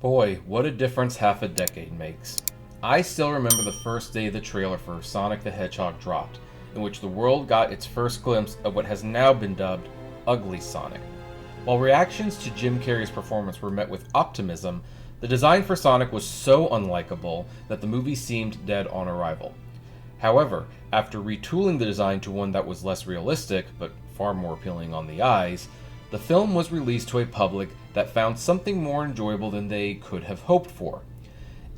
Boy, what a difference half a decade makes. I still remember the first day the trailer for Sonic the Hedgehog dropped, in which the world got its first glimpse of what has now been dubbed Ugly Sonic. While reactions to Jim Carrey's performance were met with optimism, the design for Sonic was so unlikable that the movie seemed dead on arrival. However, after retooling the design to one that was less realistic, but far more appealing on the eyes, the film was released to a public that found something more enjoyable than they could have hoped for.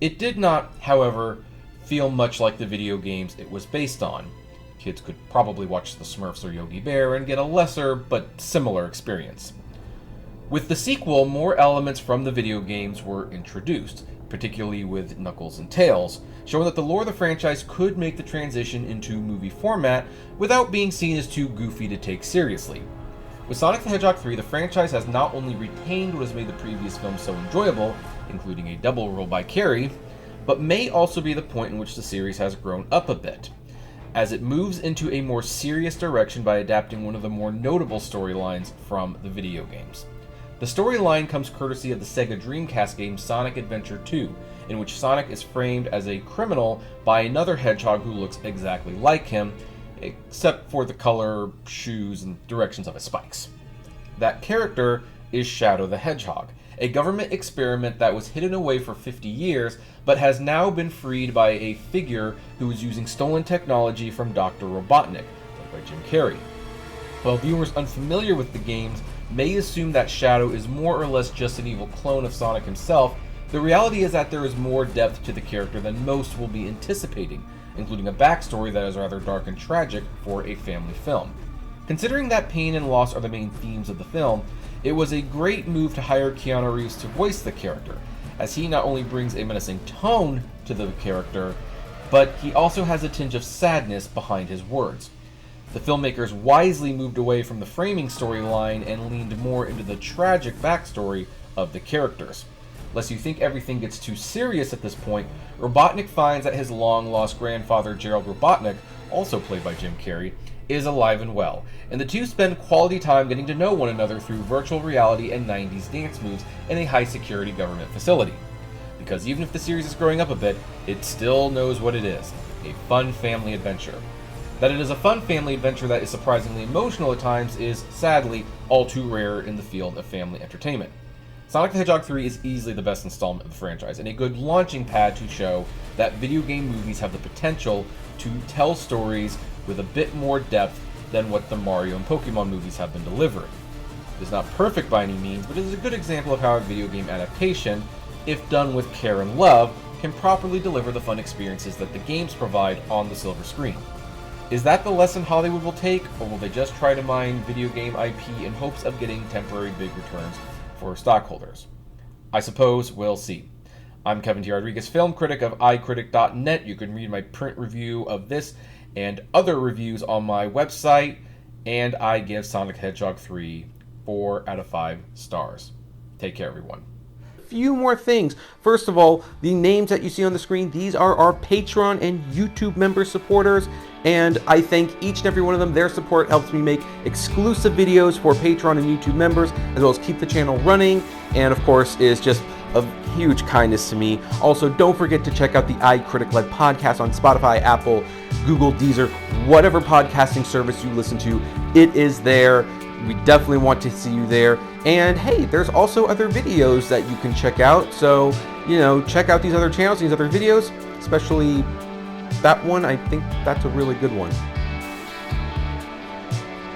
It did not, however, feel much like the video games it was based on. Kids could probably watch The Smurfs or Yogi Bear and get a lesser but similar experience. With the sequel, more elements from the video games were introduced, particularly with Knuckles and Tails, showing that the lore of the franchise could make the transition into movie format without being seen as too goofy to take seriously. With Sonic the Hedgehog 3, the franchise has not only retained what has made the previous film so enjoyable, including a double role by Carrey, but may also be the point in which the series has grown up a bit, as it moves into a more serious direction by adapting one of the more notable storylines from the video games. The storyline comes courtesy of the Sega Dreamcast game Sonic Adventure 2, in which Sonic is framed as a criminal by another hedgehog who looks exactly like him, except for the color, shoes, and directions of his spikes. That character is Shadow the Hedgehog, a government experiment that was hidden away for 50 years, but has now been freed by a figure who is using stolen technology from Dr. Robotnik, played by Jim Carrey. While viewers unfamiliar with the games may assume that Shadow is more or less just an evil clone of Sonic himself, the reality is that there is more depth to the character than most will be anticipating, including a backstory that is rather dark and tragic for a family film. Considering that pain and loss are the main themes of the film, it was a great move to hire Keanu Reeves to voice the character, as he not only brings a menacing tone to the character, but he also has a tinge of sadness behind his words. The filmmakers wisely moved away from the framing storyline and leaned more into the tragic backstory of the characters. Lest you think everything gets too serious at this point, Robotnik finds that his long-lost grandfather Gerald Robotnik, also played by Jim Carrey, is alive and well, and the two spend quality time getting to know one another through virtual reality and 90s dance moves in a high-security government facility. Because even if the series is growing up a bit, it still knows what it is, a fun family adventure. That it is a fun family adventure that is surprisingly emotional at times is, sadly, all too rare in the field of family entertainment. Sonic the Hedgehog 3 is easily the best installment of the franchise, and a good launching pad to show that video game movies have the potential to tell stories with a bit more depth than what the Mario and Pokemon movies have been delivering. It is not perfect by any means, but it is a good example of how a video game adaptation, if done with care and love, can properly deliver the fun experiences that the games provide on the silver screen. Is that the lesson Hollywood will take, or will they just try to mine video game IP in hopes of getting temporary big returns for stockholders? I suppose we'll see. I'm Kevin T. Rodriguez, film critic of iCritic.net. You can read my print review of this and other reviews on my website, and I give Sonic the Hedgehog 3 4 out of 5 stars. Take care, everyone. Few more things. First of all, the names that you see on the screen, these are our Patreon and YouTube member supporters, and I thank each and every one of them. Their support helps me make exclusive videos for Patreon and YouTube members, as well as keep the channel running, and of course is just of huge kindness to me. Also, don't forget to check out the iCritic-led podcast on Spotify, Apple, Google, Deezer, whatever podcasting service you listen to, it is there. We definitely want to see you there. And hey, there's also other videos that you can check out. So, check out these other channels, these other videos, especially that one. I think that's a really good one.